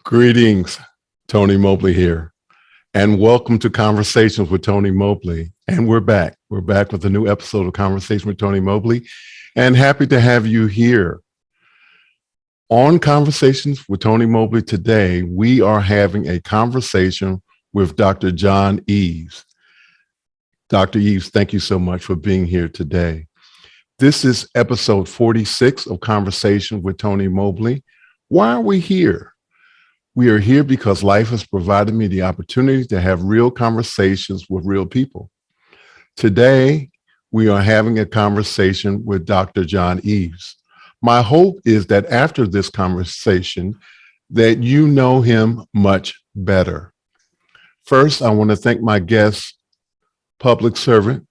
Greetings, Tony Mobley here, and welcome to Conversations with Tony Mobley. And we're back. We're back with a new episode of Conversation with Tony Mobley, and happy to have you here. On Conversations with Tony Mobley today, we are having a conversation with Dr. John Eaves. Dr. Eaves, thank you so much for being here today. This is episode 46 of Conversation with Tony Mobley. Why are we here? We are here because life has provided me the opportunity to have real conversations with real people. Today, we are having a conversation with Dr. John Eaves. My hope is that after this conversation, that you know him much better. First, I want to thank my guest, public servant,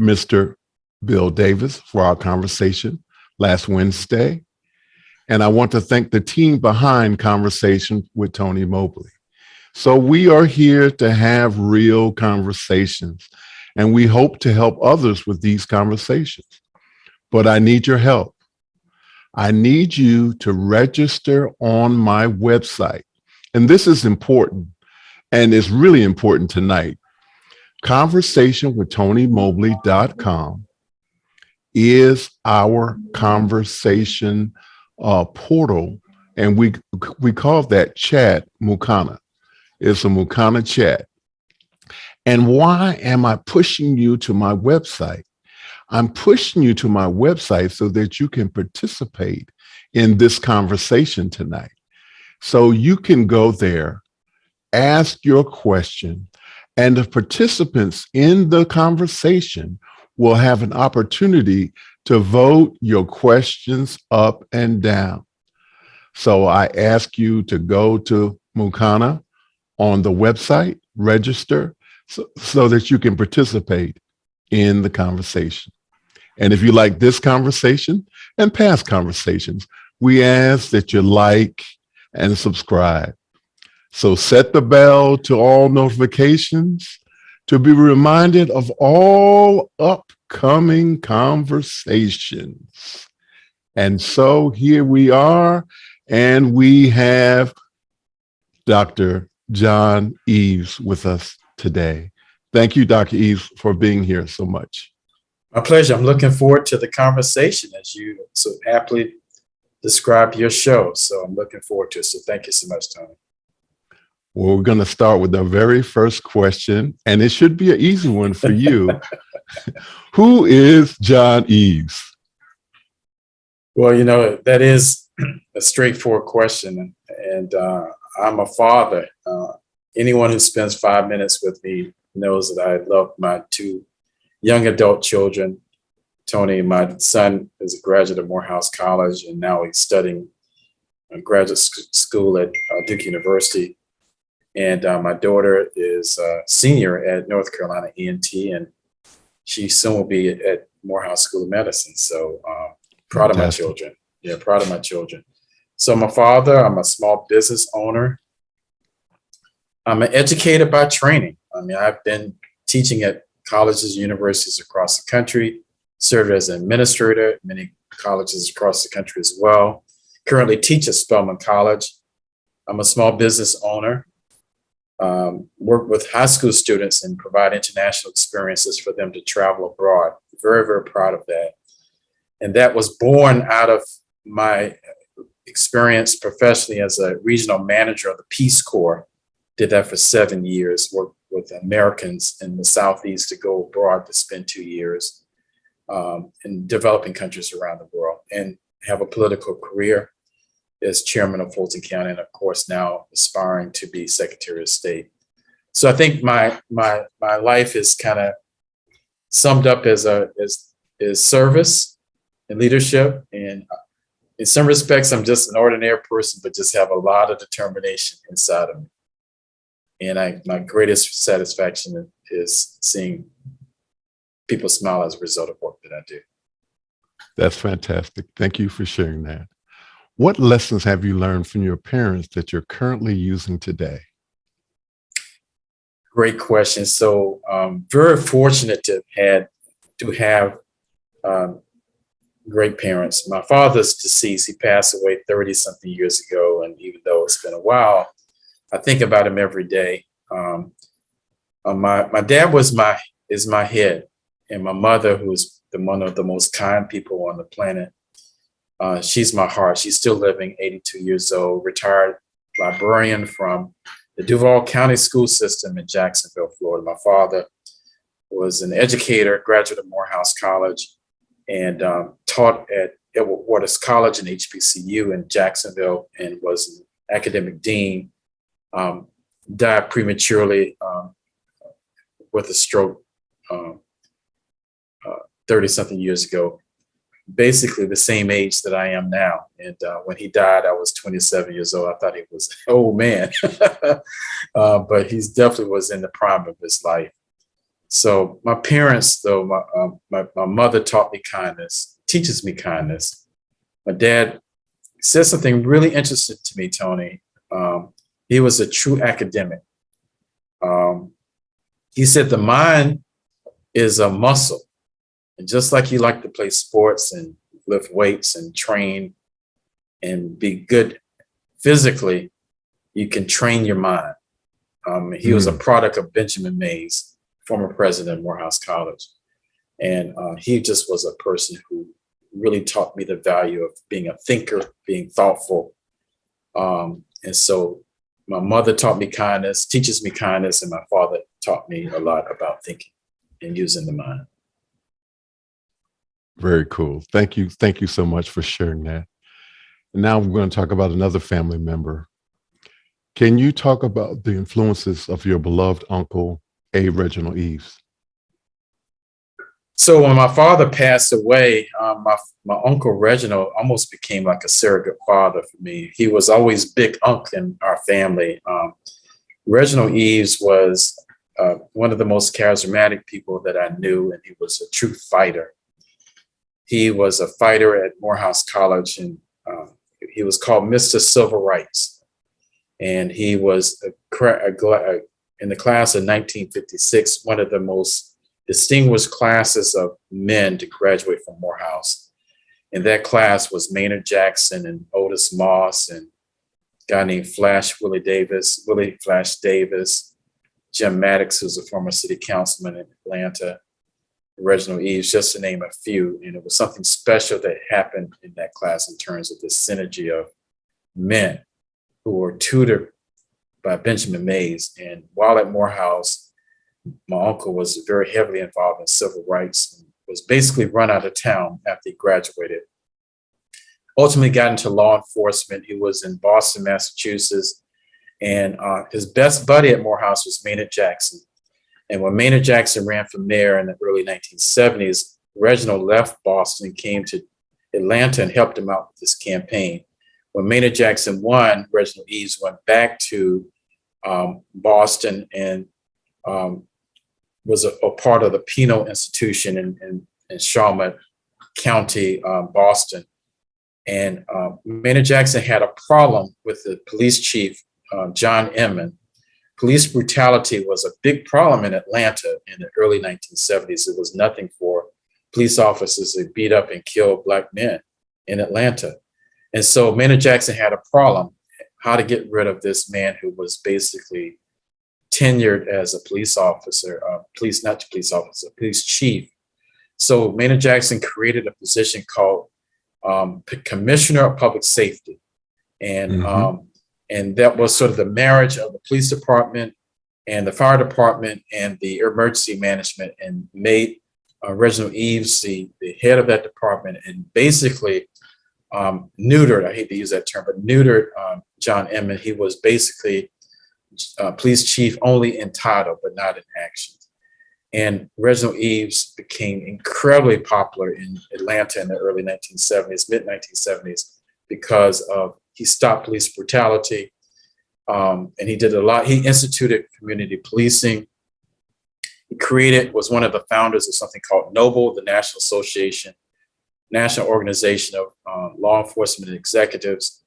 Mr. Bill Davis, for our conversation last Wednesday. And I want to thank the team behind Conversation with Tony Mobley. So we are here to have real conversations, and we hope to help others with these conversations. But I need your help. I need you to register on my website. And this is important, and it's really important tonight. ConversationwithTonyMobley.com is our conversation portal, and we call that chat Mukana. It's a Mukana chat. And why am I pushing you to my website? I'm pushing you to my website so that you can participate in this conversation tonight. So you can go there, ask your question, and the participants in the conversation will have an opportunity to vote your questions up and down. So I ask you to go to Mukana on the website, register, so that you can participate in the conversation. And if you like this conversation and past conversations, we ask that you like and subscribe. So set the bell to all notifications to be reminded of all upcoming conversations. And so here we are, and we have Dr. John Eaves with us today. Thank you, Dr. Eaves, for being here so much. My pleasure. I'm looking forward to the conversation as you so aptly described your show. So I'm looking forward to it. So thank you so much, Tony. Well, we're going to start with the very first question, and it should be an easy one for you. Who is John Eaves? Well, that is a straightforward question. And I'm a father. Anyone who spends 5 minutes with me knows that I love my two young adult children. Tony, my son, is a graduate of Morehouse College, and now he's studying graduate school at Duke University. And my daughter is a senior at North Carolina E&T, and she soon will be at Morehouse School of Medicine. So proud of my children. Yeah, proud of my children. So I'm a father. I'm a small business owner. I'm an educator by training. I mean, I've been teaching at colleges, universities across the country, served as an administrator at many colleges across the country as well. Currently teach at Spelman College. I'm a small business owner. Work with high school students and provide international experiences for them to travel abroad. Very, very proud of that. And that was born out of my experience professionally as a regional manager of the Peace Corps. Did that for 7 years, worked with Americans in the Southeast to go abroad to spend 2 years in developing countries around the world, and have a political career as chairman of Fulton County, and of course now aspiring to be Secretary of State. So I think my life is kind of summed up as service and leadership. And in some respects, I'm just an ordinary person, but just have a lot of determination inside of me. And my greatest satisfaction is seeing people smile as a result of work that I do. That's fantastic. Thank you for sharing that. What lessons have you learned from your parents that you're currently using today? Great question. So very fortunate to have great parents. My father's deceased. He passed away 30 something years ago. And even though it's been a while, I think about him every day. My dad is my head, and my mother, who's one of the most kind people on the planet, she's my heart. She's still living, 82 years old, retired librarian from the Duval County school system in Jacksonville, Florida. My father was an educator, graduate of Morehouse College, and taught at Edward Waters College and HBCU in Jacksonville, and was an academic dean. Died prematurely with a stroke 30 something years ago, basically the same age that I am now. And when he died, I was 27 years old. I thought he was an old man, but he definitely was in the prime of his life. So my parents, though, my mother taught me kindness, teaches me kindness. My dad said something really interesting to me, Tony. He was a true academic. He said the mind is a muscle. And just like you like to play sports and lift weights and train and be good physically, you can train your mind. He was a product of Benjamin Mays, former president of Morehouse College. And he just was a person who really taught me the value of being a thinker, being thoughtful. And so my mother taught me kindness, teaches me kindness, and my father taught me a lot about thinking and using the mind. Very cool. Thank you. Thank you so much for sharing that. And now we're going to talk about another family member. Can you talk about the influences of your beloved uncle, A. Reginald Eaves? So when my father passed away, my uncle Reginald almost became like a surrogate father for me. He was always big uncle in our family. Reginald Eaves was one of the most charismatic people that I knew, and he was a true fighter. He was a fighter at Morehouse College, and he was called Mr. Civil Rights. And he was in the class of 1956, one of the most distinguished classes of men to graduate from Morehouse. In that class was Maynard Jackson and Otis Moss and a guy named Willie Flash Davis, Jim Maddox, who's a former city councilman in Atlanta, Reginald Eaves, just to name a few. And it was something special that happened in that class in terms of the synergy of men who were tutored by Benjamin Mays. And while at Morehouse, my uncle was very heavily involved in civil rights and was basically run out of town after he graduated. Ultimately got into law enforcement. He was in Boston, Massachusetts. And his best buddy at Morehouse was Maynard Jackson. And when Maynard Jackson ran for mayor in the early 1970s, Reginald left Boston, came to Atlanta and helped him out with this campaign. When Maynard Jackson won, Reginald Eaves went back to Boston and was a part of the penal institution in Charlotte County, Boston. And Maynard Jackson had a problem with the police chief, John Eaves. Police brutality was a big problem in Atlanta in the early 1970s. It was nothing for police officers to beat up and kill Black men in Atlanta. And so Maynard Jackson had a problem, how to get rid of this man who was basically tenured as a police officer, police chief. So Maynard Jackson created a position called Commissioner of Public Safety. And that was sort of the marriage of the police department and the fire department and the emergency management, and made Reginald Eaves the head of that department, and basically neutered, I hate to use that term, but neutered John Eaves. He was basically police chief only in title, but not in action. And Reginald Eaves became incredibly popular in Atlanta in the early 1970s, mid 1970s, because of he stopped police brutality, and he did a lot. He instituted community policing. He was one of the founders of something called NOBLE, the National Organization of Law Enforcement Executives.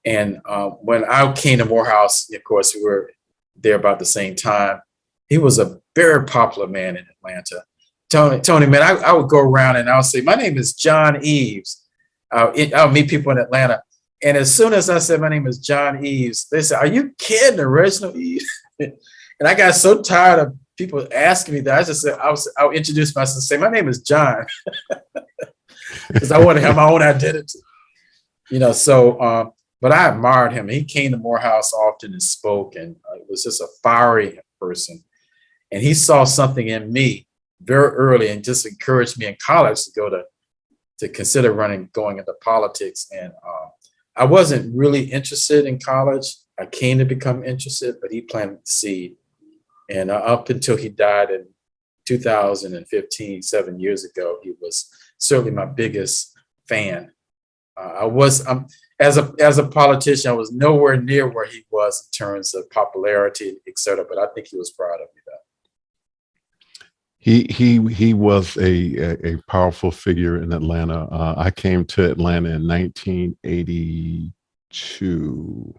And when I came to Morehouse, of course, we were there about the same time. He was a very popular man in Atlanta. Tony, man, I would go around and I would say, my name is John Eaves. I'll meet people in Atlanta. And as soon as I said, my name is John Eaves, they said, are you kidding, Reginald Eaves? And I got so tired of people asking me that. I just said, I'll introduce myself and say, my name is John. Because I want to have my own identity. But I admired him. He came to Morehouse often and spoke, and it was just a fiery person. And he saw something in me very early and just encouraged me in college to consider going into politics. And I wasn't really interested in college. I came to become interested, but he planted the seed. And up until he died in 2015, 7 years ago, he was certainly my biggest fan. As a politician, I was nowhere near where he was in terms of popularity, et cetera, but I think he was proud of me, though. He was a powerful figure in Atlanta. I came to Atlanta in 1982.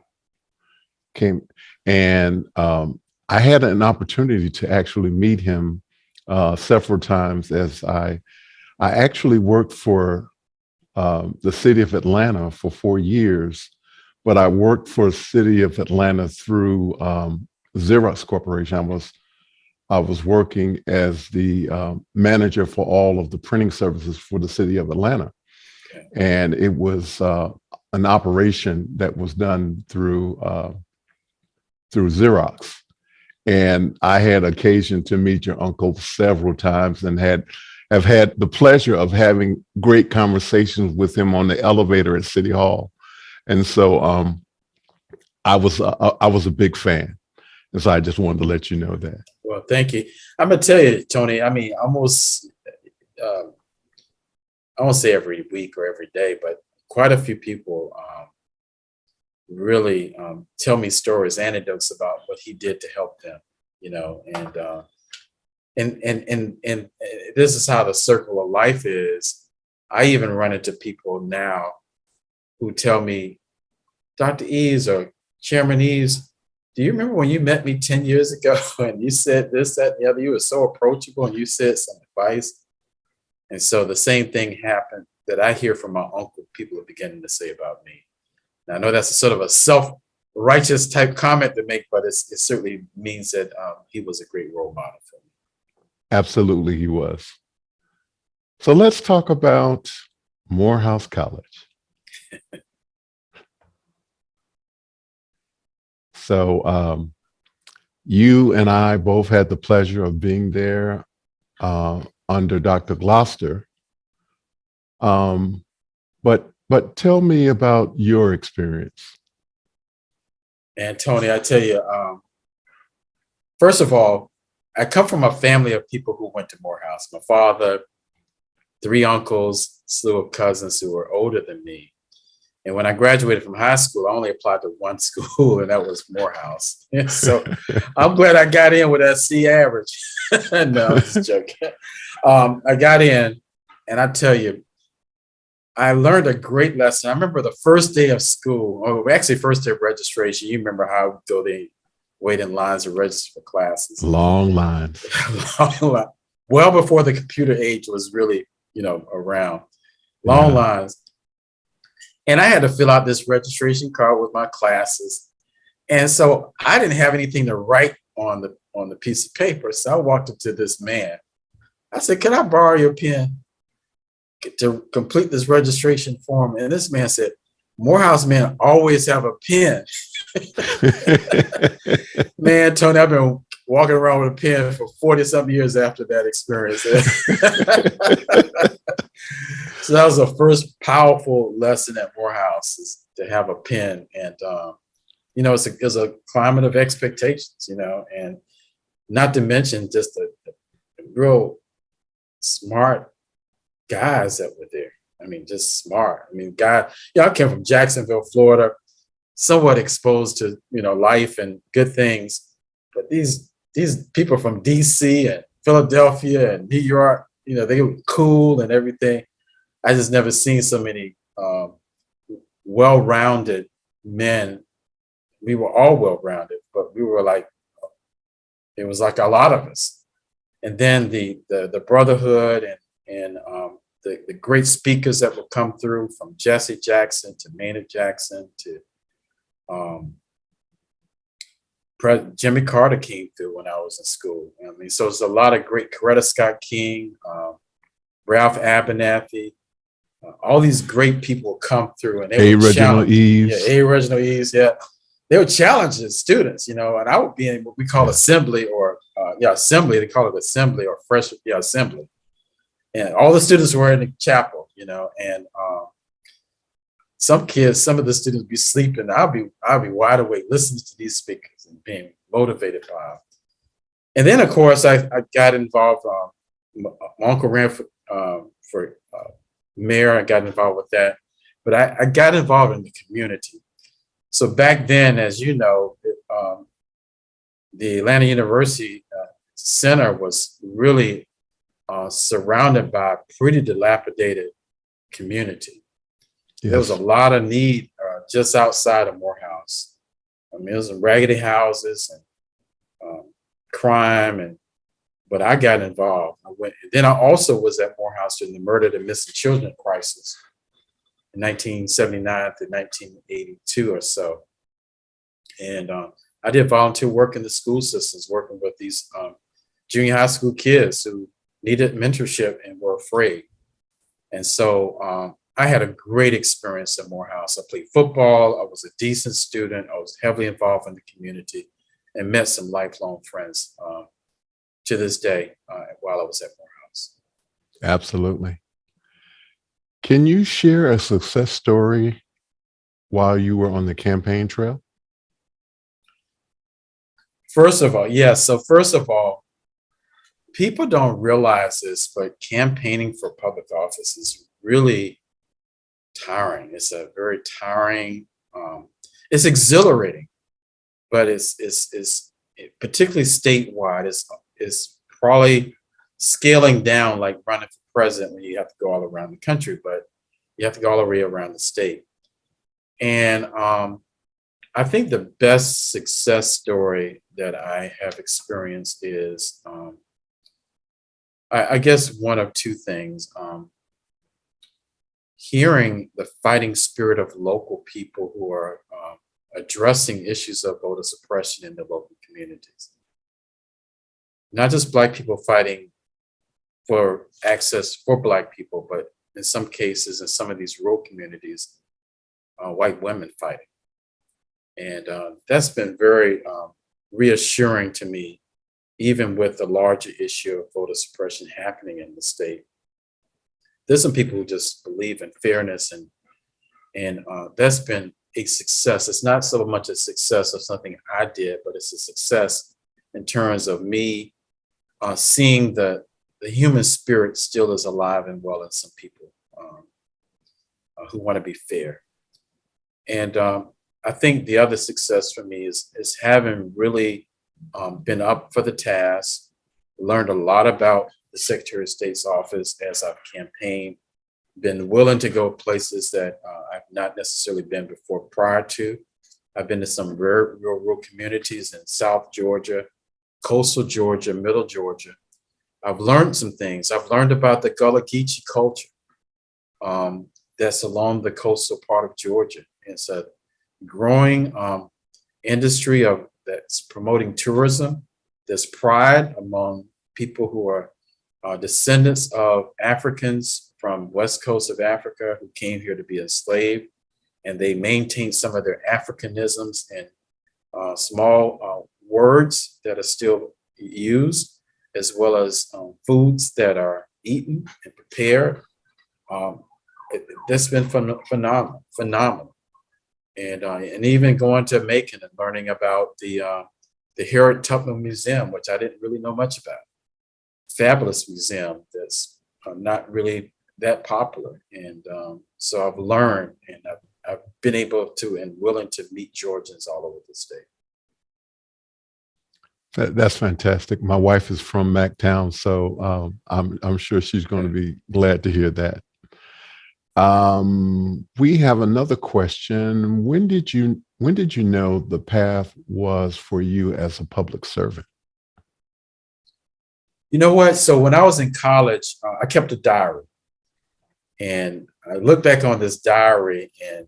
I had an opportunity to actually meet him several times, as I actually worked for the city of Atlanta for 4 years, but I worked for the city of Atlanta through Xerox Corporation. I was working as the manager for all of the printing services for the city of Atlanta. Okay. And it was an operation that was done through Xerox. And I had occasion to meet your uncle several times and have had the pleasure of having great conversations with him on the elevator at City Hall. And so I was a big fan. And so I just wanted to let you know that. Well, thank you. I'm going to tell you, Tony, I mean, almost, I won't say every week or every day, but quite a few people really tell me stories, anecdotes about what he did to help them, and this is how the circle of life is. I even run into people now who tell me, Dr. Eaves or Chairman Eaves, do you remember when you met me 10 years ago and you said this, that, and the other? You were so approachable and you said some advice. And so the same thing happened that I hear from my uncle, people are beginning to say about me. Now, I know that's a sort of a self-righteous type comment to make, but it certainly means that he was a great role model for me. Absolutely, he was. So let's talk about Morehouse College. So you and I both had the pleasure of being there under Dr. Gloucester. But tell me about your experience. And Tony, I tell you, first of all, I come from a family of people who went to Morehouse. My father, 3 uncles, slew of cousins who were older than me. And when I graduated from high school, I only applied to one school, and that was Morehouse. So I'm glad I got in with that C average. No, I'm just joking. I got in, and I tell you, I learned a great lesson. I remember the first day of school, or actually first day of registration. You remember how I would go there, wait in lines to register for classes. Long lines. Well before the computer age was really, around. Long lines. And I had to fill out this registration card with my classes. And so I didn't have anything to write on the piece of paper. So I walked up to this man. I said, can I borrow your pen to complete this registration form? And this man said, Morehouse men always have a pen. Man, Tony, I've been walking around with a pen for 40-something years after that experience. So that was the first powerful lesson at Morehouse, is to have a pen. And, it's a climate of expectations, and not to mention just the real smart guys that were there. I mean, just smart. I mean, I came from Jacksonville, Florida, somewhat exposed to, life and good things. But these people from DC and Philadelphia and New York, they were cool and everything. I just never seen so many well-rounded men. We were all well-rounded, but we were it was like a lot of us. and then the brotherhood and the great speakers that would come through, from Jesse Jackson to Maynard Jackson to Jimmy Carter came through when I was in school. I mean, so it's a lot of great, Coretta Scott King, Ralph Abernathy, all these great people come through, and they would Reginald challenge. Eaves. Yeah, Reginald Eaves. Yeah, they would challenge the students, and I would be in what we call assembly, or assembly. They call it assembly or fresh, assembly, and all the students were in the chapel, and some of the students would be sleeping. I'll be wide awake listening to these speakers and being motivated by them. And then, of course, I got involved. My uncle ran for mayor. I got involved with that, but I got involved in the community. So back then, as you know, the Atlanta University Center was really surrounded by a pretty dilapidated community. Yes. There was a lot of need just outside of Morehouse. I mean, there was some raggedy houses and crime, but I got involved. Then I also was at Morehouse during the murdered and missing children crisis in 1979 to 1982 or so. And I did volunteer work in the school systems, working with these junior high school kids who needed mentorship and were afraid. And so I had a great experience at Morehouse. I played football. I was a decent student. I was heavily involved in the community and met some lifelong friends to this day while I was at Morehouse. Absolutely. Can you share a success story while you were on the campaign trail? First of all, yes. So first of all, people don't realize this, but campaigning for public office is really tiring. It's a very tiring, it's exhilarating, but it's particularly statewide, it's probably scaling down like running for president when you have to go all around the country, but you have to go all the way around the state. And I think the best success story that I have experienced is, I guess, one of two things. Hearing the fighting spirit of local people who are addressing issues of voter suppression in the local communities. Not just Black people fighting for access for Black people, but in some cases, in some of these rural communities, white women fighting. And that's been very reassuring to me, even with the larger issue of voter suppression happening in the state. There's some people who just believe in fairness, and that's been a success. It's not so much a success of something I did, but it's a success in terms of me seeing the human spirit still is alive and well in some people who want to be fair. And I think the other success for me is having really been up for the task, learned a lot about the Secretary of State's office as I've campaigned, been willing to go places that I've not necessarily been before prior to. I've been to some rural communities in South Georgia, coastal Georgia, middle Georgia. I've learned some things. I've learned about the Gullah Geechee culture that's along the coastal part of Georgia. It's a growing industry that's promoting tourism. There's pride among people who are descendants of Africans from West Coast of Africa who came here to be enslaved, and they maintain some of their Africanisms and small words that are still used, as well as foods that are eaten and prepared. That's been phenomenal. And even going to Macon and learning about the Harriet Tubman Museum, which I didn't really know much about. Fabulous museum that's not really that popular. And so I've learned, and I've been able to and willing to meet Georgians all over the state. That's fantastic. My wife is from Mactown, so I'm sure she's going to be glad to hear that. We have another question. When did you know the path was for you as a public servant? You know what? So when I was in college, I kept a diary, and I look back on this diary, and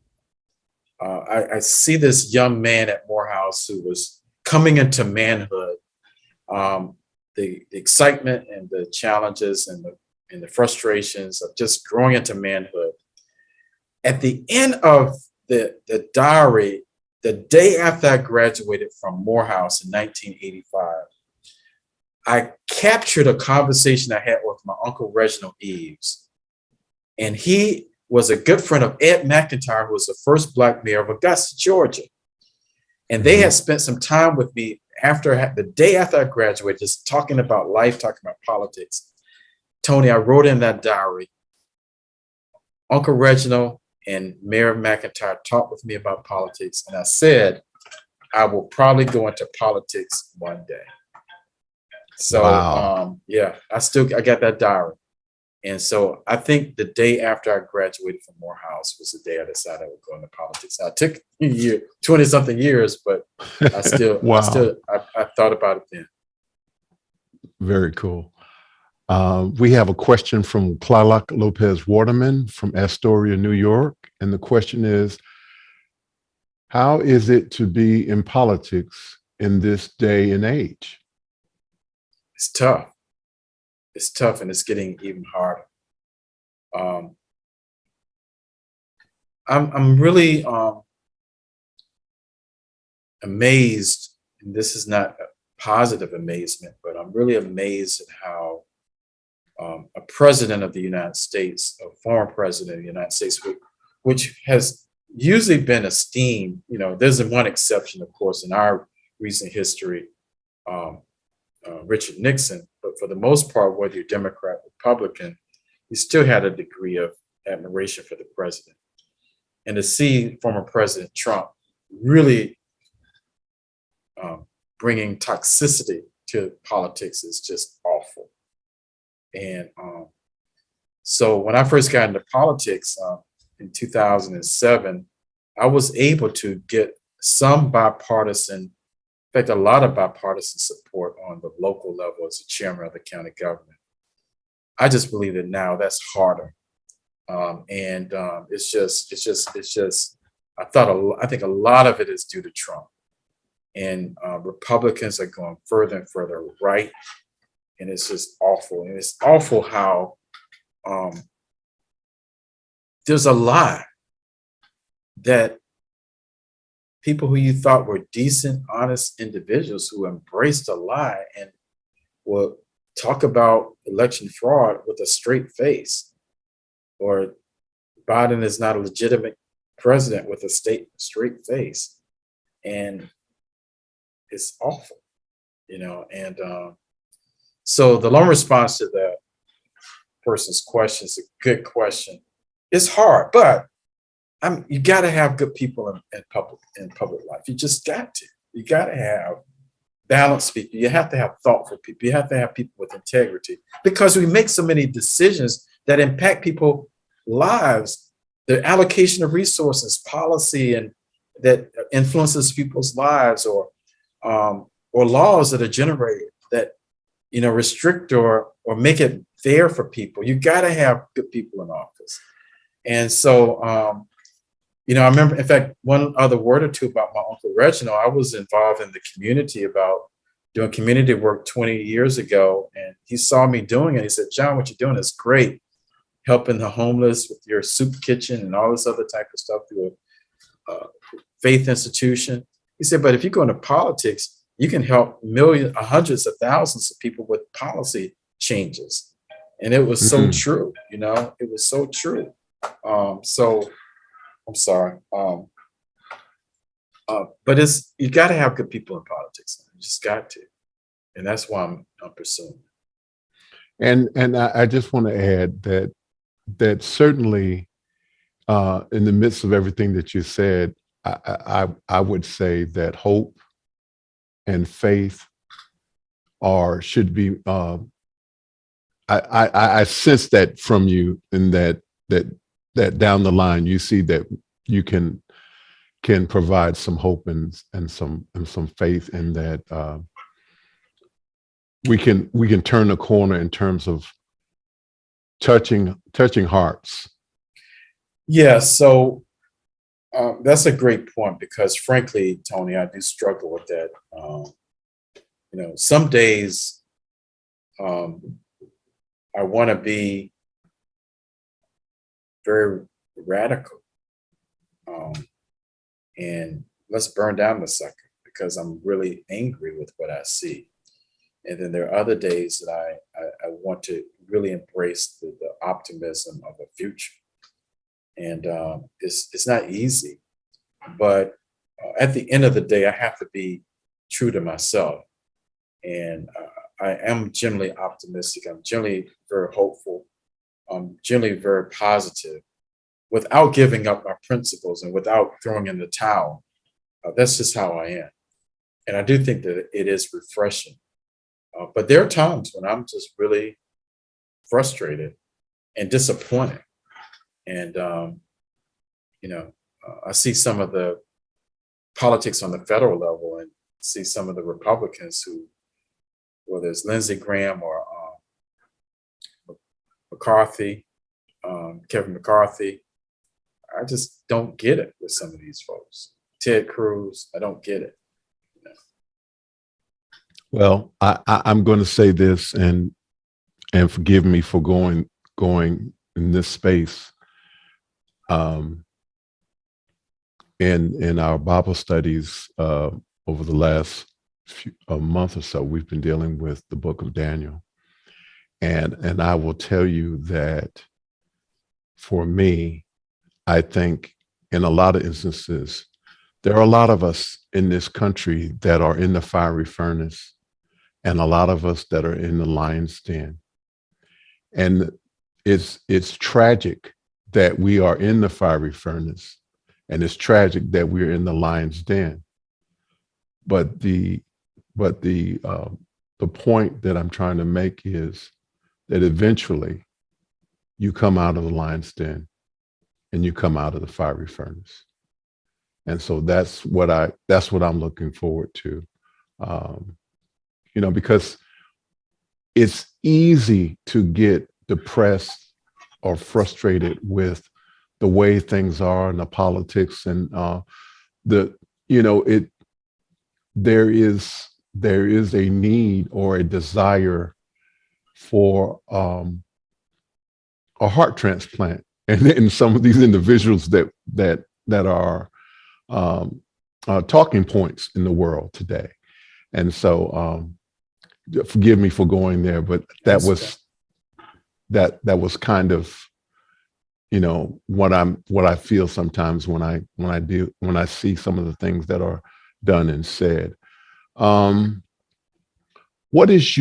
I see this young man at Morehouse who was coming into manhood. Um, the excitement and the challenges and the frustrations of just growing into manhood. At the end of the diary, the day after I graduated from Morehouse in 1985, I captured a conversation I had with my uncle Reginald Eaves. And he was a good friend of Ed McIntyre, who was the first Black mayor of Augusta, Georgia. And they had spent some time with me the day after I graduated, just talking about life, talking about politics. Tony, I wrote in that diary, Uncle Reginald and Mayor McIntyre talked with me about politics. And I said, I will probably go into politics one day. So, Wow. yeah, I got that diary. And so I think the day after I graduated from Morehouse was the day I decided I would go into politics. I took 20 something years, but Wow. I thought about it then. Very cool. We have a question from Clark Lopez Waterman from Astoria, New York. And the question is, how is it to be in politics in this day and age? It's tough. It's tough, and it's getting even harder. I'm really amazed, and this is not a positive amazement, but I'm really amazed at how a president of the United States, a former president of the United States, which has usually been esteemed, there's one exception, of course, in our recent history, Richard Nixon, but for the most part, whether you're Democrat, Republican, you still had a degree of admiration for the president. And to see former President Trump really bringing toxicity to politics is just awful. And so when I first got into politics in 2007, I was able to get some bipartisan, in fact, a lot of bipartisan support on the local level as the chairman of the county government. I just believe that now that's harder. It's just, I think a lot of it is due to Trump. And Republicans are going further and further right. And it's just awful. And it's awful how there's a lie that people who you thought were decent, honest individuals who embraced a lie and will talk about election fraud with a straight face, or Biden is not a legitimate president with a straight face. And it's awful, and so the long response to that person's question is a good question. It's hard, but you got to have good people in public life. You just got to. You got to have balanced people. You have to have thoughtful people. You have to have people with integrity, because we make so many decisions that impact people's lives. The allocation of resources, policy, and that influences people's lives, or laws that are generated that restrict or make it fair for people. You got to have good people in office. And so I remember, in fact, one other word or two about my uncle Reginald. I was involved in the community about doing community work 20 years ago, and he saw me doing it. He said, "John, what you're doing is great, helping the homeless with your soup kitchen and all this other type of stuff through a faith institution." He said, "But if you go into politics, you can help millions, hundreds of thousands of people with policy changes." And it was so true, it was so true. So I'm sorry. But you got to have good people in politics. You just got to. And that's why I'm pursuing. And I just want to add that certainly in the midst of everything that you said, I would say that hope and faith should be. I sense that from you, in that down the line you see that you can provide some hope and some faith in that we can turn the corner in terms of touching hearts. Yeah, so that's a great point because, frankly, Tony, I do struggle with that. Some days I want to be very radical, and let's burn down the sucker because I'm really angry with what I see. And then there are other days that I want to really embrace the optimism of a future. And it's not easy, but at the end of the day, I have to be true to myself. And I am generally optimistic. I'm generally very hopeful. I'm generally very positive without giving up my principles and without throwing in the towel. That's just how I am. And I do think that it is refreshing. But there are times when I'm just really frustrated and disappointed. And, I see some of the politics on the federal level and see some of the Republicans who, whether it's Lindsey Graham or McCarthy, Kevin McCarthy, I just don't get it with some of these folks. Ted Cruz, I don't get it. Well, I'm going to say this, and forgive me for going in this space. In our Bible studies over the last month or so, we've been dealing with the book of Daniel, and I will tell you that for me, I think in a lot of instances, there are a lot of us in this country that are in the fiery furnace, and a lot of us that are in the lion's den. And it's tragic that we are in the fiery furnace, and it's tragic that we're in the lion's den. But the point that I'm trying to make is that eventually you come out of the lion's den and you come out of the fiery furnace. And so that's what I'm looking forward to. Because it's easy to get depressed or frustrated with the way things are and the politics and there is a need or a desire for a heart transplant, and some of these individuals that are talking points in the world today. And so forgive me for going there, but that was kind of what I feel sometimes when I see some of the things that are done and said. What is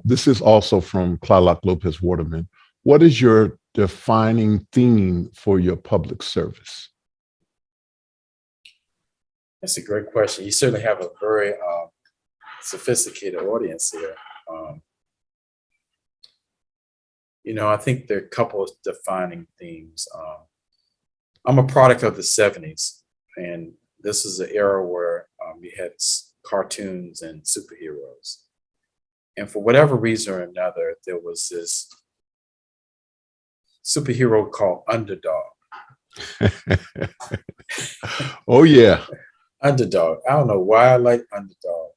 this is also from Clalac Lopez Waterman. What is your defining theme for your public service? That's a great question. You certainly have a very sophisticated audience here. I think there are a couple of defining themes. I'm a product of the 70s, and this is an era where you had cartoons and superheroes. And for whatever reason or another, there was this superhero called Underdog. Oh, yeah. Underdog. I don't know why I like Underdog.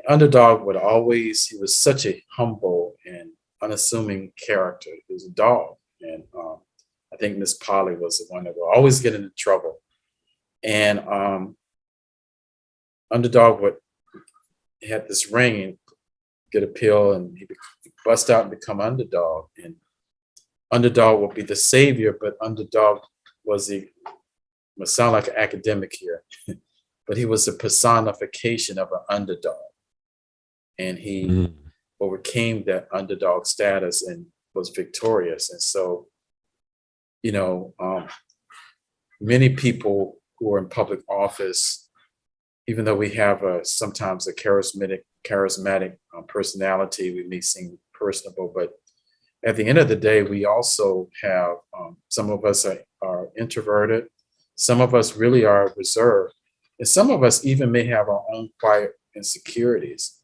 Underdog he was such a humble and unassuming character. He was a dog. And I think Miss Polly was the one that would always get into trouble. And Underdog would have this ring and get a pill, and he'd bust out and become Underdog. And Underdog would be the savior, but Underdog was I sound like an academic here, but he was a personification of an underdog. And he overcame that underdog status and was victorious. And so, many people who are in public office, even though we have sometimes a charismatic personality, we may seem personable, but at the end of the day, we also have some of us are introverted, some of us really are reserved, and some of us even may have our own quiet insecurities.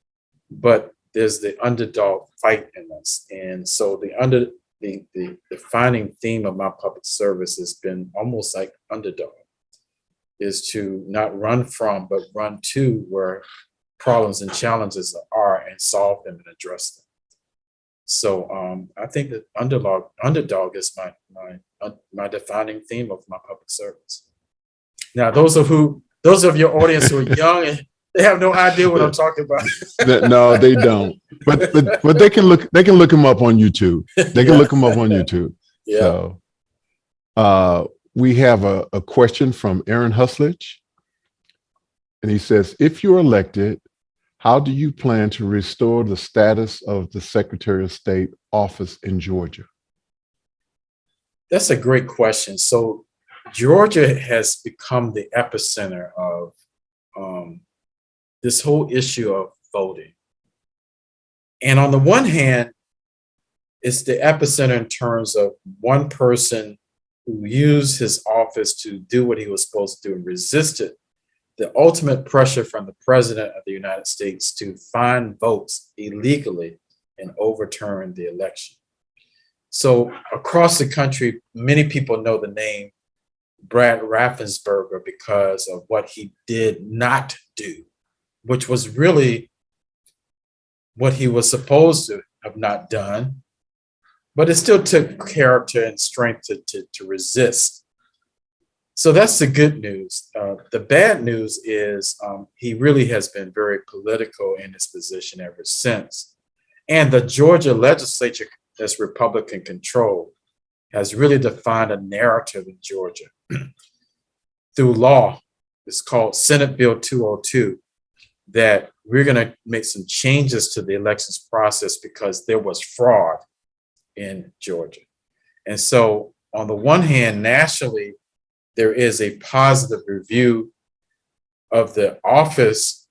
But there's the underdog fight in us. And so the defining theme of my public service has been almost like underdog, is to not run from, but run to where problems and challenges are and solve them and address them. So I think that underdog is my defining theme of my public service. Now, those of your audience who are young and they have no idea what I'm talking about. No, they don't. But they can look him up on YouTube. They can look him up on YouTube. Yeah. So we have a question from Aaron Husledge. And he says, if you're elected, how do you plan to restore the status of the Secretary of State office in Georgia? That's a great question. So Georgia has become the epicenter of this whole issue of voting. And on the one hand, it's the epicenter in terms of one person who used his office to do what he was supposed to do and resisted the ultimate pressure from the President of the United States to find votes illegally and overturn the election. So across the country, many people know the name Brad Raffensperger because of what he did not do, which was really what he was supposed to have not done, but it still took character and strength to resist. So that's the good news. The bad news is he really has been very political in his position ever since. And the Georgia legislature, that's Republican controlled, has really defined a narrative in Georgia through law. It's called Senate Bill 202, that we're going to make some changes to the elections process because there was fraud in Georgia. And so on the one hand, nationally, there is a positive review of the office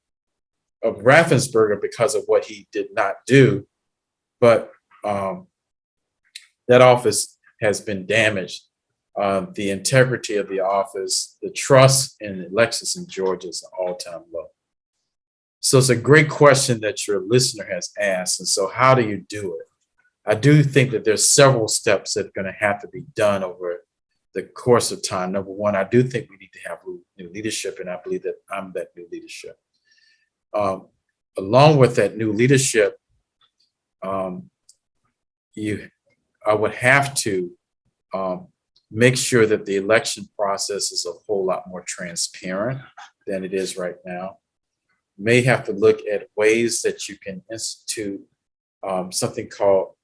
of Raffensperger because of what he did not do, but that office has been damaged. The integrity of the office, the trust in elections in Georgia is an all-time low. So it's a great question that your listener has asked. And so how do you do it? I do think that there's several steps that are going to have to be done over the course of time. Number one, I do think we need to have new leadership, and I believe that I'm that new leadership. Along with that new leadership, I would have to make sure that the election process is a whole lot more transparent than it is right now. May have to look at ways that you can institute something called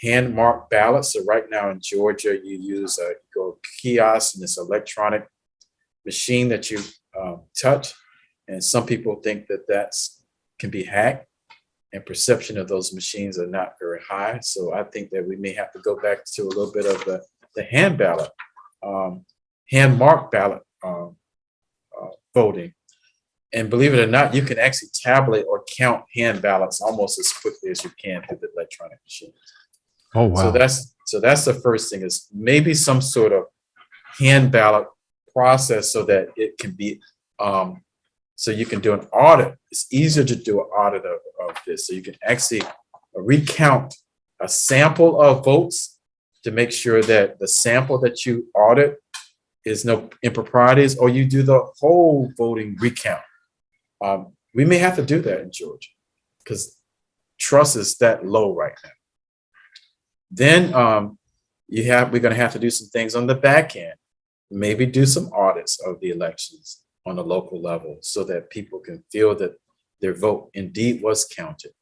hand marked ballots. So right now in Georgia, you use a kiosk and this electronic machine that you touch. And some people think that can be hacked, and perception of those machines are not very high. So I think that we may have to go back to a little bit of the hand ballot, hand marked ballot voting. And believe it or not, you can actually tabulate or count hand ballots almost as quickly as you can through the electronic machines. Oh, wow. So that's the first thing, is maybe some sort of hand ballot process so that it can be, so you can do an audit. It's easier to do an audit of this. So you can actually recount a sample of votes to make sure that the sample that you audit is no improprieties, or you do the whole voting recount. We may have to do that in Georgia because trust is that low right now. Then we're going to have to do some things on the back end, maybe do some audits of the elections on a local level so that people can feel that their vote indeed was counted.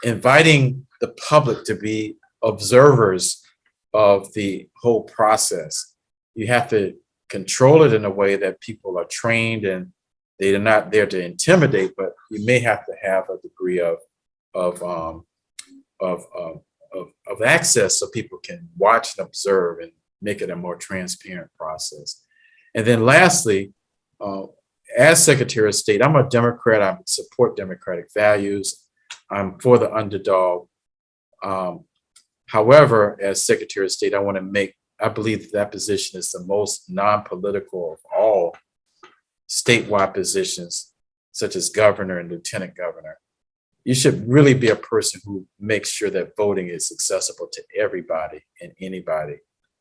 Inviting the public to be observers of the whole process. You have to control it in a way that people are trained, and they are not there to intimidate, but you may have to have a degree of access so people can watch and observe and make it a more transparent process. And then lastly, as Secretary of State, I'm a Democrat. I support democratic values. I'm for the underdog. However, as Secretary of State, I believe that position is the most non-political of all statewide positions, such as governor and lieutenant governor. you should really be a person who makes sure that voting is accessible to everybody and anybody,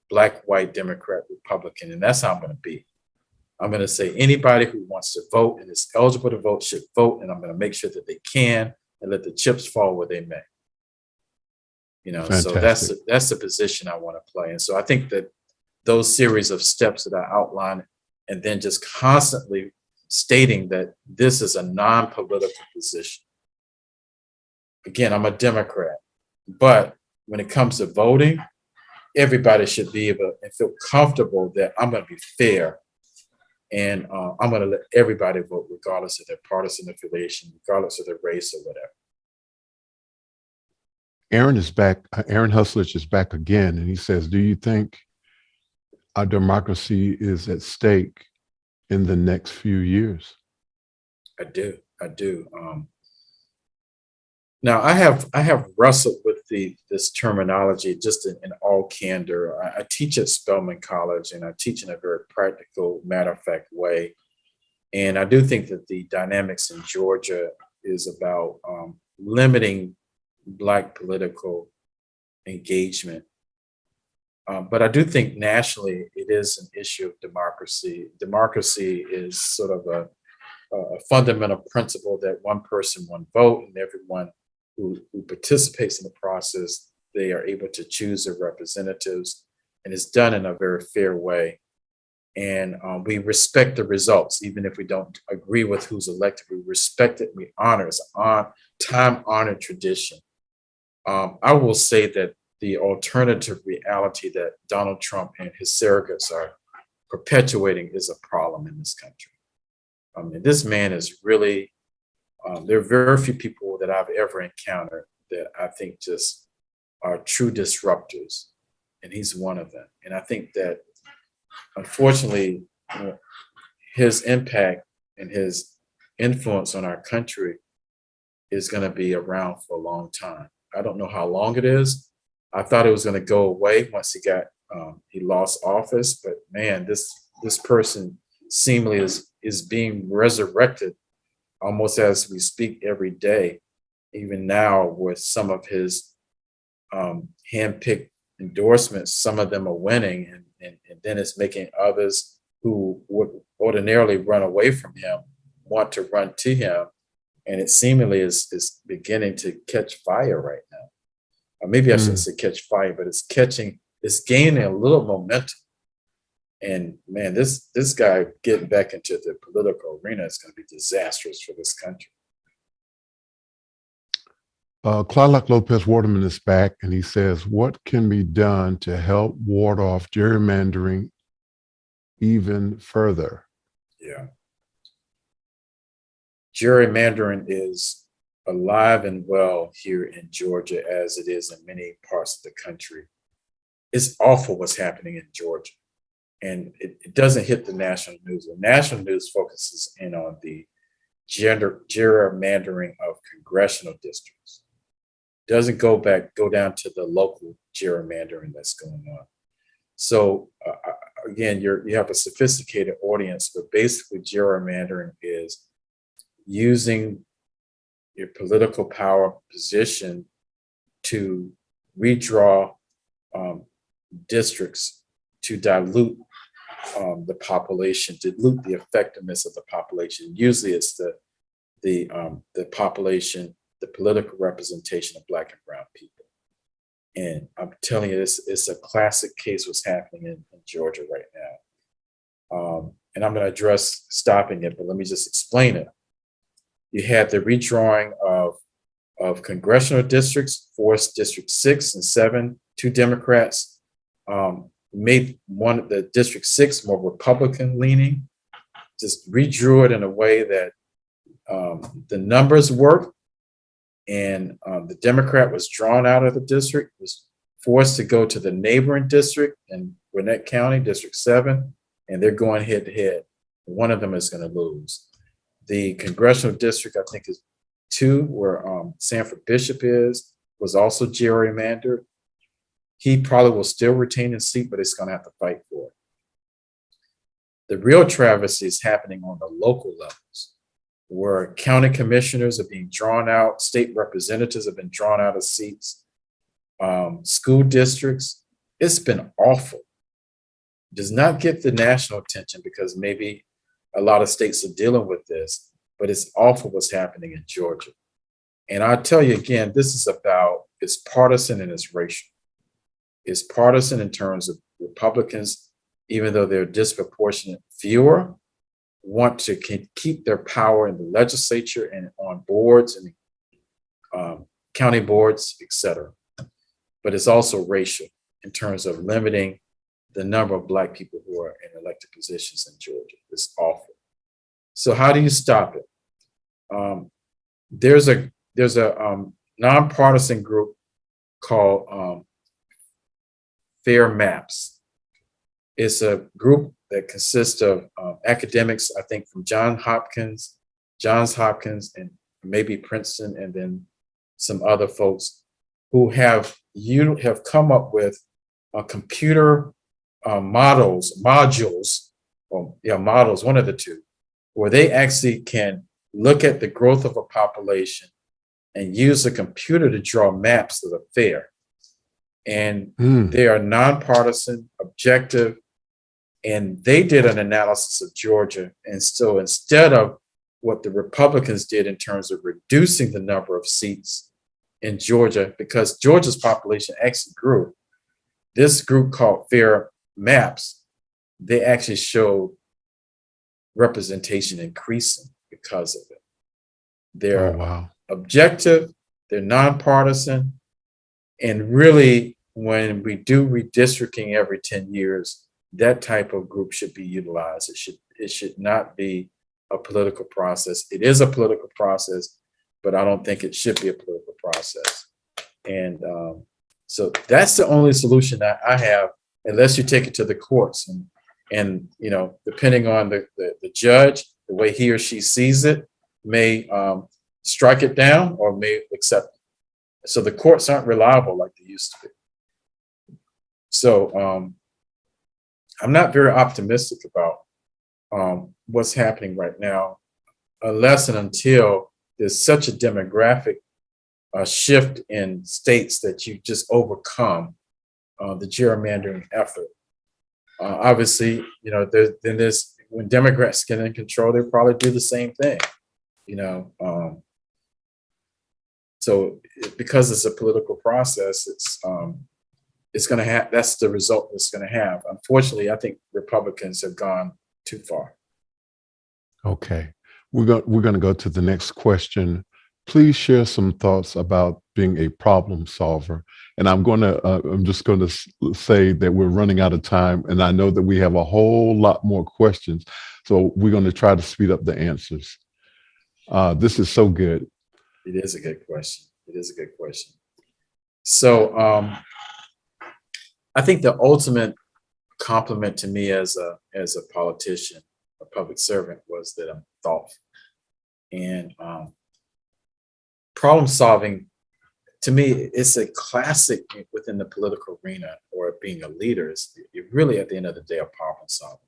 Black, white, Democrat, Republican. And that's how I'm going to be. I'm going to say anybody who wants to vote and is eligible to vote should vote. And I'm going to make sure that they can and let the chips fall where they may. So Fantastic. that's the position I want to play. And so I think that those series of steps that I outlined, and then just constantly stating that this is a non-political position. Again, I'm a Democrat, but when it comes to voting, everybody should be able and feel comfortable that I'm going to be fair, and I'm going to let everybody vote regardless of their partisan affiliation, regardless of their race or whatever. Aaron is back. Aaron Huslich is back again, and he says, do you think our democracy is at stake in the next few years? I do. Now, I have wrestled with this terminology just in all candor. I teach at Spelman College, and I teach in a very practical, matter-of-fact way. And I do think that the dynamics in Georgia is about limiting Black political engagement. But I do think nationally it is an issue of democracy. Democracy is sort of a fundamental principle that one person, one vote, and everyone who participates in the process, they are able to choose their representatives, and it's done in a very fair way. And we respect the results, even if we don't agree with who's elected. We respect it, we honor it. It's a time-honored tradition. I will say that the alternative reality that Donald Trump and his surrogates are perpetuating is a problem in this country. I mean, this man is really, there are very few people that I've ever encountered that I think just are true disruptors, and he's one of them. And I think that, unfortunately, his impact and his influence on our country is going to be around for a long time. I don't know how long it is. I thought it was going to go away once he lost office, but man, this person seemingly is being resurrected almost as we speak every day. Even now, with some of his handpicked endorsements, some of them are winning, and then it's making others who would ordinarily run away from him want to run to him. And it seemingly is beginning to catch fire right now. Or maybe I shouldn't say catch fire, but it's gaining a little momentum. And man, this guy getting back into the political arena is going to be disastrous for this country. Clark Lopez Waterman is back, and he says, what can be done to help ward off gerrymandering even further? Yeah. Gerrymandering is alive and well here in Georgia, as it is in many parts of the country. It's awful what's happening in Georgia. And it doesn't hit the national news. The national news focuses in on the gerrymandering of congressional districts. Doesn't go down to the local gerrymandering that's going on. So again, you have a sophisticated audience, but basically gerrymandering is using your political power position to redraw districts to dilute the population, dilute the effectiveness of the population. Usually it's the population, the political representation of Black and brown people. And I'm telling you, it's a classic case what's happening in Georgia right now. And I'm going to address stopping it, but let me just explain it. You had the redrawing of congressional districts, forced District 6 and 7, 2 Democrats, made the District 6 more Republican leaning, just redrew it in a way that the numbers worked, and the Democrat was drawn out of the district, was forced to go to the neighboring district in Gwinnett County, District 7, and they're going head to head. One of them is going to lose. The congressional district, I think, is 2, where Sanford Bishop was also gerrymandered. He probably will still retain his seat, but it's going to have to fight for it. The real travesty is happening on the local levels. where county commissioners are being drawn out, state representatives have been drawn out of seats, school districts. It's been awful. Does not get the national attention because maybe a lot of states are dealing with this, but it's awful what's happening in Georgia. And I tell you again, this is about, it's partisan and it's racial. It's partisan in terms of Republicans, even though they're disproportionate fewer, want to keep their power in the legislature and on boards and county boards, et cetera. But it's also racial in terms of limiting the number of Black people who are in elected positions in Georgia. It's awful. So how do you stop it? There's a nonpartisan group called Fair Maps. It's a group that consists of academics, I think, from Johns Hopkins, and maybe Princeton, and then some other folks who have come up with computer modules, one of the two, where they actually can look at the growth of a population and use a computer to draw maps that are fair. And they are nonpartisan, objective, and they did an analysis of Georgia. And so instead of what the Republicans did in terms of reducing the number of seats in Georgia, because Georgia's population actually grew, this group called Fair Maps, they actually showed representation increasing because of it. They're objective, they're nonpartisan, and really, when we do redistricting every 10 years, that type of group should be utilized. It should not be a political process. It is a political process, but I don't think it should be a political process. And so that's the only solution that I have, unless you take it to the courts. And you know, depending on the judge, the way he or she sees it, may strike it down or may accept it. So the courts aren't reliable like they used to be. So I'm not very optimistic about what's happening right now, unless and until there's such a demographic shift in states that you just overcome the gerrymandering effort. Obviously, you know, when Democrats get in control, they probably do the same thing, you know. So because it's a political process, it's going to have, that's the result it's going to have. Unfortunately, I think Republicans have gone too far. Okay. We're going to go to the next question. Please share some thoughts about being a problem solver. And I'm just going to say that we're running out of time, and I know that we have a whole lot more questions. So we're going to try to speed up the answers. This is so good. It is a good question. It is a good question. So I think the ultimate compliment to me as a politician, a public servant, was that I'm thoughtful. And problem solving, to me, it's a classic within the political arena, or being a leader. You're really, at the end of the day, a problem solver.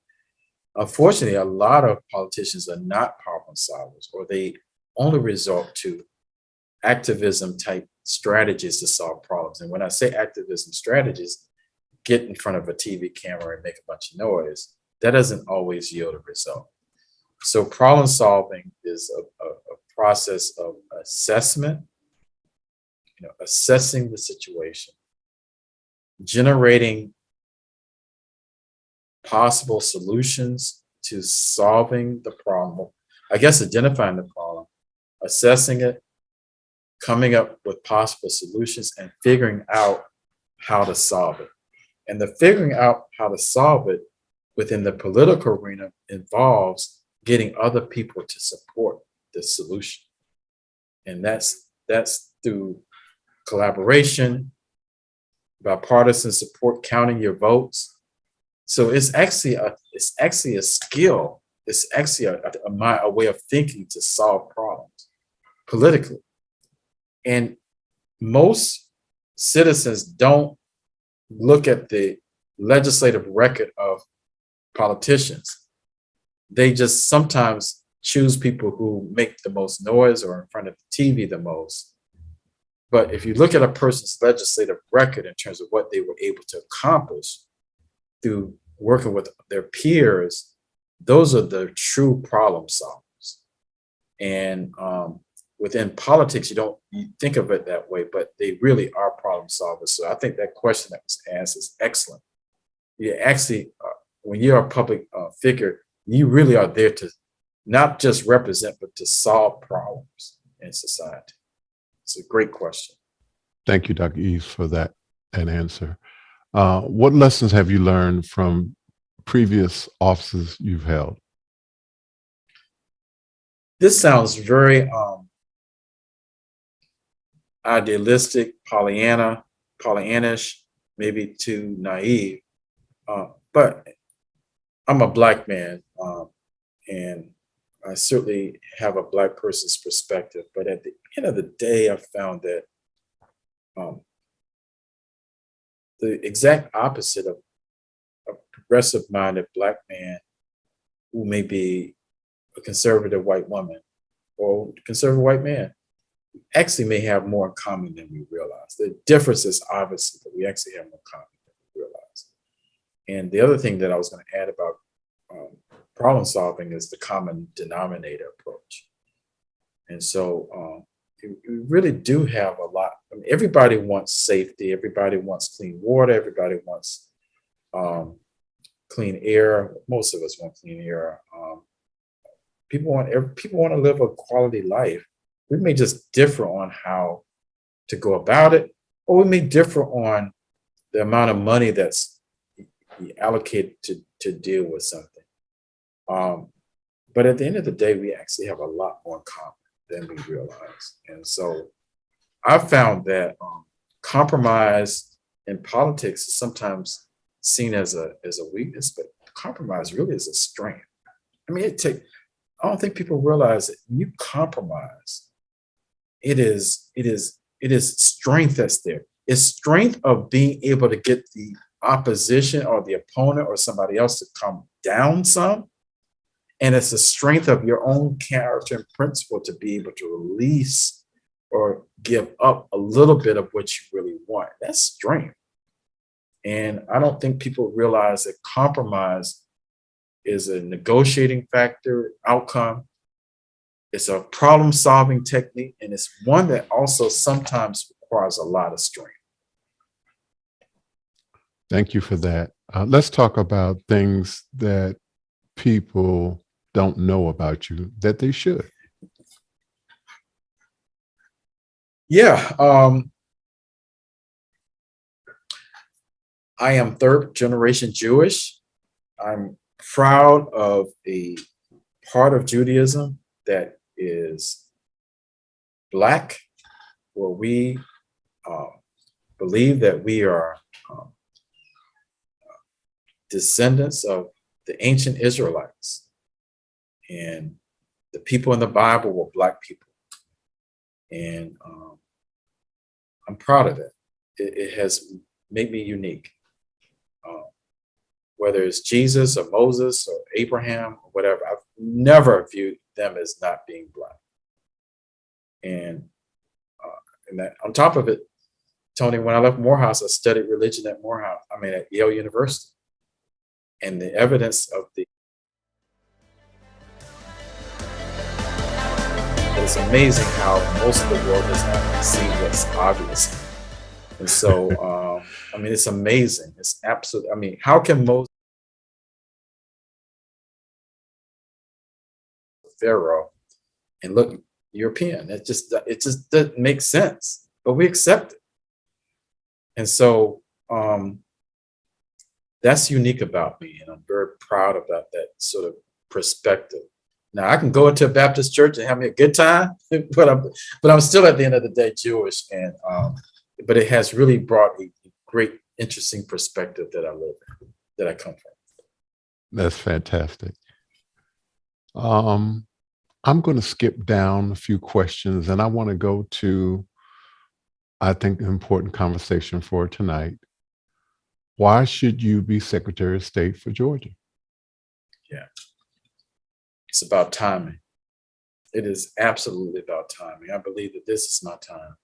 Unfortunately, a lot of politicians are not problem solvers, or they only resort to activism type strategies to solve problems. And when I say activism strategies, get in front of a TV camera and make a bunch of noise, that doesn't always yield a result. So problem solving is a process of assessment, you know, assessing the situation, generating possible solutions to solving the problem. I guess identifying the problem, assessing it, coming up with possible solutions, and figuring out how to solve it. And the figuring out how to solve it within the political arena involves getting other people to support the solution. And that's through collaboration, bipartisan support, counting your votes. So it's actually a skill. It's actually a way of thinking to solve problems politically. And most citizens don't look at the legislative record of politicians. They just sometimes choose people who make the most noise or in front of the TV the most. But if you look at a person's legislative record in terms of what they were able to accomplish through working with their peers, those are the true problem solvers. And within politics, you think of it that way, but they really are problem solvers. So I think that question that was asked is excellent. You actually, when you're a public figure, you really are there to not just represent, but to solve problems in society. It's a great question. Thank you, Dr. Eaves, for that answer. What lessons have you learned from previous offices you've held? This sounds very idealistic, Pollyannish, maybe too naive. But I'm a Black man, and I certainly have a Black person's perspective. But at the end of the day, I found that the exact opposite of a progressive-minded Black man who may be a conservative white woman or conservative white man actually may have more in common than we realize. The difference is obviously, but we actually have more in common than we realize. And the other thing that I was going to add about problem solving is the common denominator approach. And so we really do have a lot. I mean, everybody wants safety. Everybody wants clean water. Everybody wants clean air. Most of us want clean air. People want to live a quality life. We may just differ on how to go about it, or we may differ on the amount of money that's allocated to deal with something. But at the end of the day, we actually have a lot more in common than we realize. And so I found that compromise in politics is sometimes seen as a weakness, but compromise really is a strength. I mean, I don't think people realize that when you compromise, it is strength that's there. It's strength of being able to get the opposition or the opponent or somebody else to come down some. And it's the strength of your own character and principle to be able to release or give up a little bit of what you really want. That's strength. And I don't think people realize that compromise is a negotiating factor, outcome. It's a problem-solving technique, and it's one that also sometimes requires a lot of strength. Thank you for that. Let's talk about things that people don't know about you that they should. Yeah. I am third generation Jewish. I'm proud of a part of Judaism that is Black, where we believe that we are descendants of the ancient Israelites. And the people in the Bible were Black people. And I'm proud of that. It has made me unique. Whether it's Jesus or Moses or Abraham or whatever, I've never viewed them as not being Black. And that, on top of it, Tony, when I left Morehouse, I studied religion at at Yale University. And the evidence of it's amazing how most of the world does not see what's obvious. And so, it's amazing. It's absolutely, how can most Pharaoh and look European? It just doesn't make sense, but we accept it. And so that's unique about me, and I'm very proud about that sort of perspective. Now I can go into a Baptist church and have me a good time, but I'm still at the end of the day Jewish, and but it has really brought a great, interesting perspective that I live in, that I come from. That's fantastic. I'm going to skip down a few questions, and I want to go to, I think, an important conversation for tonight. Why should you be Secretary of State for Georgia? Yeah. It's about timing. It is absolutely about timing. I believe that this is my time.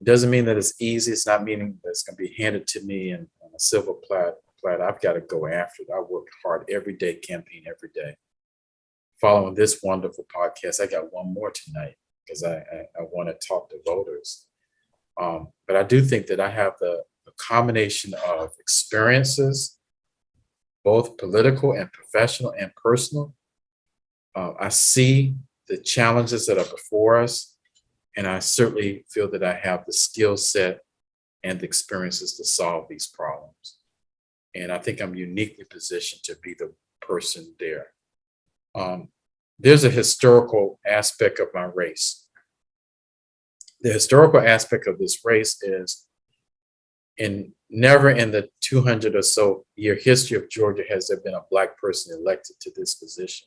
It doesn't mean that it's easy. It's not meaning that it's going to be handed to me in, on a silver platter. I've got to go after it. I work hard every day, campaign every day. Following this wonderful podcast, I got one more tonight because I want to talk to voters. But I do think that I have the combination of experiences, both political and professional and personal. I see the challenges that are before us, and I certainly feel that I have the skill set and the experiences to solve these problems. And I think I'm uniquely positioned to be the person there. There's a historical aspect of my race. The historical aspect of this race is never in the 200 or so year history of Georgia has there been a Black person elected to this position.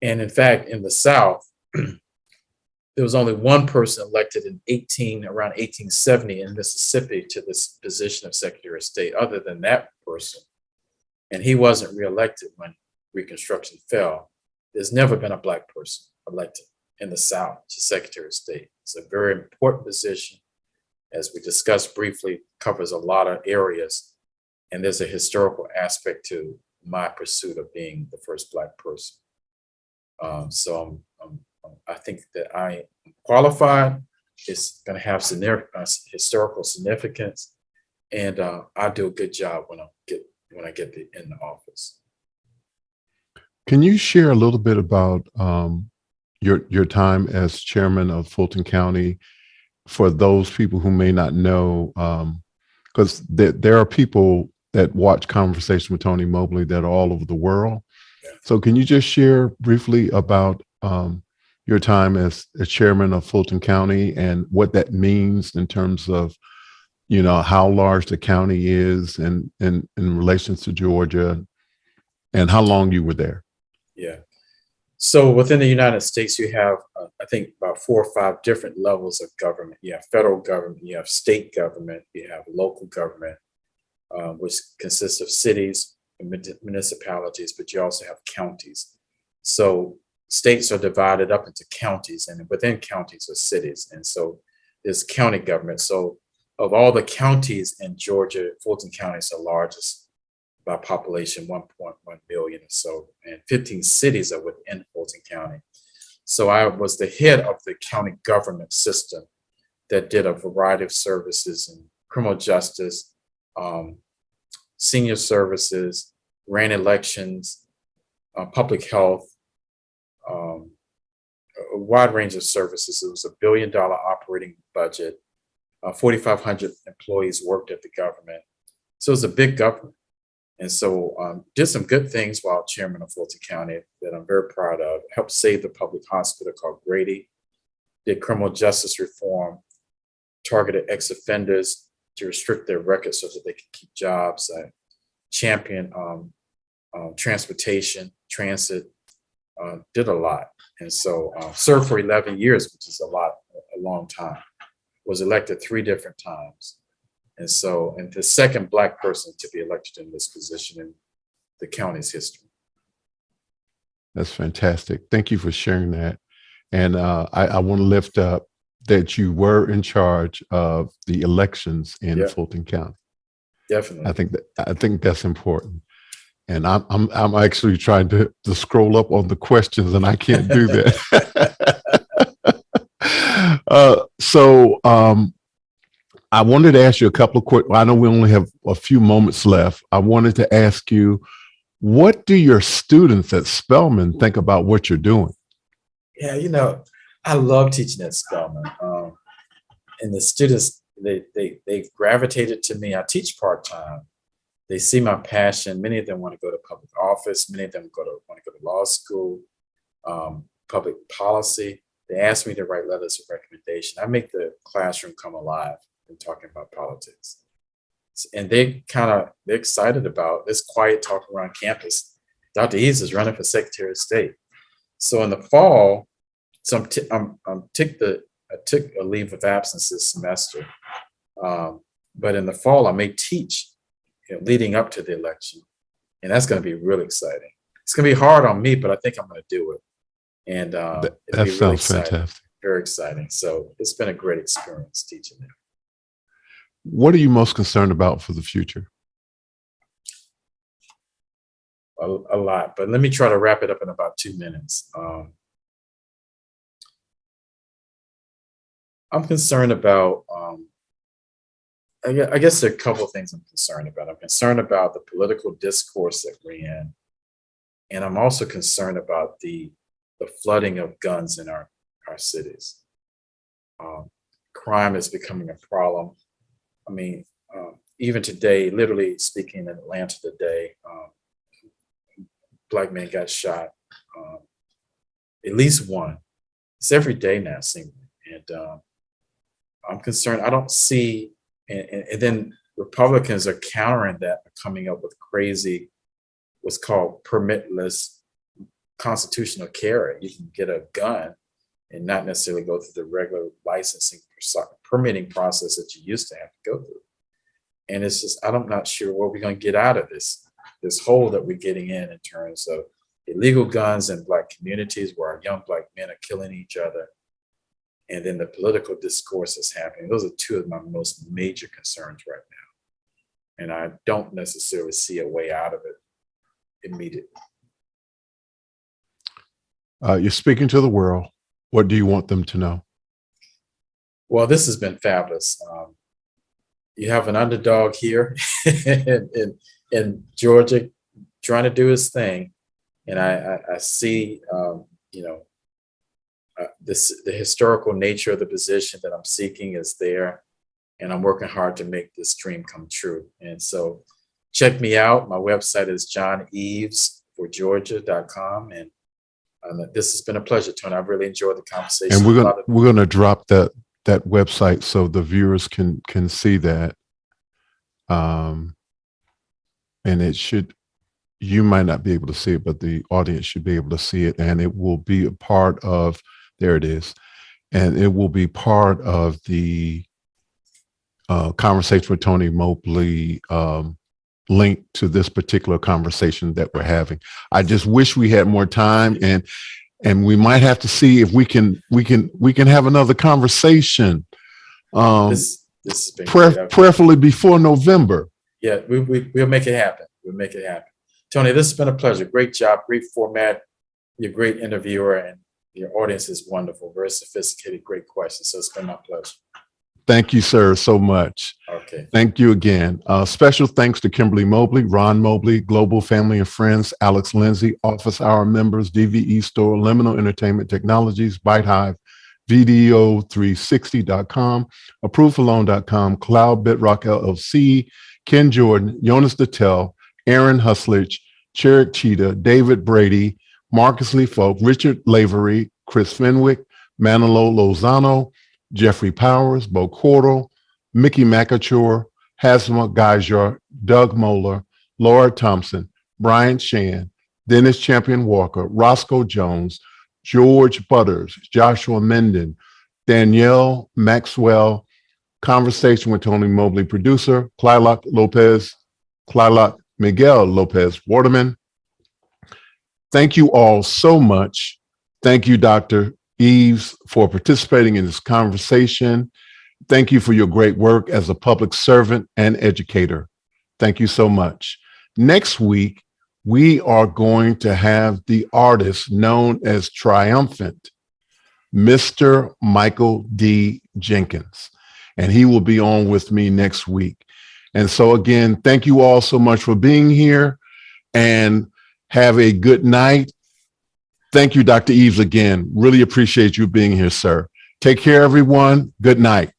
And in fact, in the South, there was only one person elected around 1870 in Mississippi to this position of Secretary of State, other than that person. And he wasn't reelected when Reconstruction fell. There's never been a Black person elected in the South to Secretary of State. It's a very important position. As we discussed briefly, covers a lot of areas. And there's a historical aspect to my pursuit of being the first Black person. So I think that I am qualified. It's going to have historical significance, and I do a good job when I get in the office. Can you share a little bit about your time as chairman of Fulton County for those people who may not know? Because there are people that watch Conversation with Tony Mobley that are all over the world. Yeah. So can you just share briefly about your time as chairman of Fulton County and what that means in terms of, how large the county is and in relation to Georgia, and how long you were there? Yeah. So within the United States, you have, I think, about 4 or 5 different levels of government. You have federal government, you have state government, you have local government, which consists of cities and municipalities, but you also have counties. So states are divided up into counties, and within counties are cities. And so there's county government. So of all the counties in Georgia, Fulton County is the largest by population, 1.1 million or so, and 15 cities are within Fulton County. So I was the head of the county government system that did a variety of services in criminal justice, senior services, ran elections, public health, a wide range of services. It was $1 billion operating budget. 4,500 employees worked at the government. So it was a big government. And so did some good things while chairman of Fulton County that I'm very proud of. Helped save the public hospital called Grady. Did criminal justice reform, targeted ex-offenders to restrict their records so that they could keep jobs. I championed transportation, transit, did a lot. And so served for 11 years, which is a long time. Was elected 3 different times. And so, and the second Black person to be elected in this position in the county's history. That's fantastic. Thank you for sharing that. And I want to lift up that you were in charge of the elections in Fulton County. Definitely. I think that's important. And I'm actually trying to scroll up on the questions, and I can't do that. So I wanted to ask you a couple of quick. I know we only have a few moments left. I wanted to ask you, what do your students at Spelman think about what you're doing? Yeah, I love teaching at Spelman, and the students they gravitated to me. I teach part-time. They see my passion. Many of them want to go to public office. Many of them want to go to law school, public policy. They ask me to write letters of recommendation. I make the classroom come alive in talking about politics. And they're excited about this quiet talk around campus. Dr. Eaves is running for Secretary of State. So in the fall, I took a leave of absence this semester. But in the fall, I may teach leading up to the election. And that's going to be really exciting. It's going to be hard on me, but I think I'm going to do it. And That, it'll that be really sounds exciting, fantastic. very exciting. So it's been a great experience teaching there. What are you most concerned about for the future? A lot, but let me try to wrap it up in about 2 minutes. I'm concerned about, I guess there are a couple of things I'm concerned about. I'm concerned about the political discourse that we're in. And I'm also concerned about the flooding of guns in our cities. Crime is becoming a problem. I mean, even today, literally speaking in Atlanta today, Black man got shot, at least one. It's every day now, seemingly. And I'm concerned. I don't see, and then Republicans are countering that, coming up with crazy, what's called permitless constitutional carry. You can get a gun and not necessarily go through the regular licensing permitting process that you used to have to go through. And it's just, I'm not sure what we're going to get out of this hole that we're getting in terms of illegal guns in Black communities where our young Black men are killing each other. And then the political discourse is happening. Those are two of my most major concerns right now. And I don't necessarily see a way out of it immediately. You're speaking to the world. What do you want them to know? Well, this has been fabulous. You have an underdog here in Georgia trying to do his thing. And I see, the historical nature of the position that I'm seeking is there. And I'm working hard to make this dream come true. And so check me out. My website is johneavesforgeorgia.com. And this has been a pleasure, Tony. I've really enjoyed the conversation. And we're gonna drop that website so the viewers can see that. And it should, you might not be able to see it, but the audience should be able to see it. And it will be a part of, there it is. And it will be part of the conversation with Tony Mobley link to this particular conversation that we're having. I just wish we had more time, and we might have to see if we can have another conversation. This has been great. Prayerfully before November. Yeah, we'll make it happen. We'll make it happen. Tony, this has been a pleasure. Great job, great format. You're a great interviewer, and your audience is wonderful. Very sophisticated, great questions. So it's been my pleasure. Thank you, sir, so much. Okay. Thank you again. Special thanks to Kimberly Mobley, Ron Mobley, Global Family and Friends, Alex Lindsay, Office Hour members, DVE Store, Liminal Entertainment Technologies, Byte Hive, VDO360.com, ApproveForLoan.com, Cloud Bedrock LLC, Ken Jordan, Jonas Dattel, Aaron Huslich, Cherrick Cheetah, David Brady, Marcus Lee Folk, Richard Lavery, Chris Fenwick, Manolo Lozano, Jeffrey Powers, Bo Cordell, Mickey McAchore, Hasma Geiger, Doug Moeller, Laura Thompson, Brian Shan, Dennis Champion Walker, Roscoe Jones, George Butters, Joshua Menden, Danielle Maxwell, Conversation with Tony Mobley, producer, Clylock Miguel Lopez Waterman. Thank you all so much. Thank you, Dr. Eaves, for participating in this conversation. Thank you for your great work as a public servant and educator. Thank you so much. Next week, we are going to have the artist known as Triumphant, Mr. Michael D. Jenkins, and he will be on with me next week. And so again, thank you all so much for being here, and have a good night. Thank you, Dr. Eaves, again. Really appreciate you being here, sir. Take care, everyone. Good night.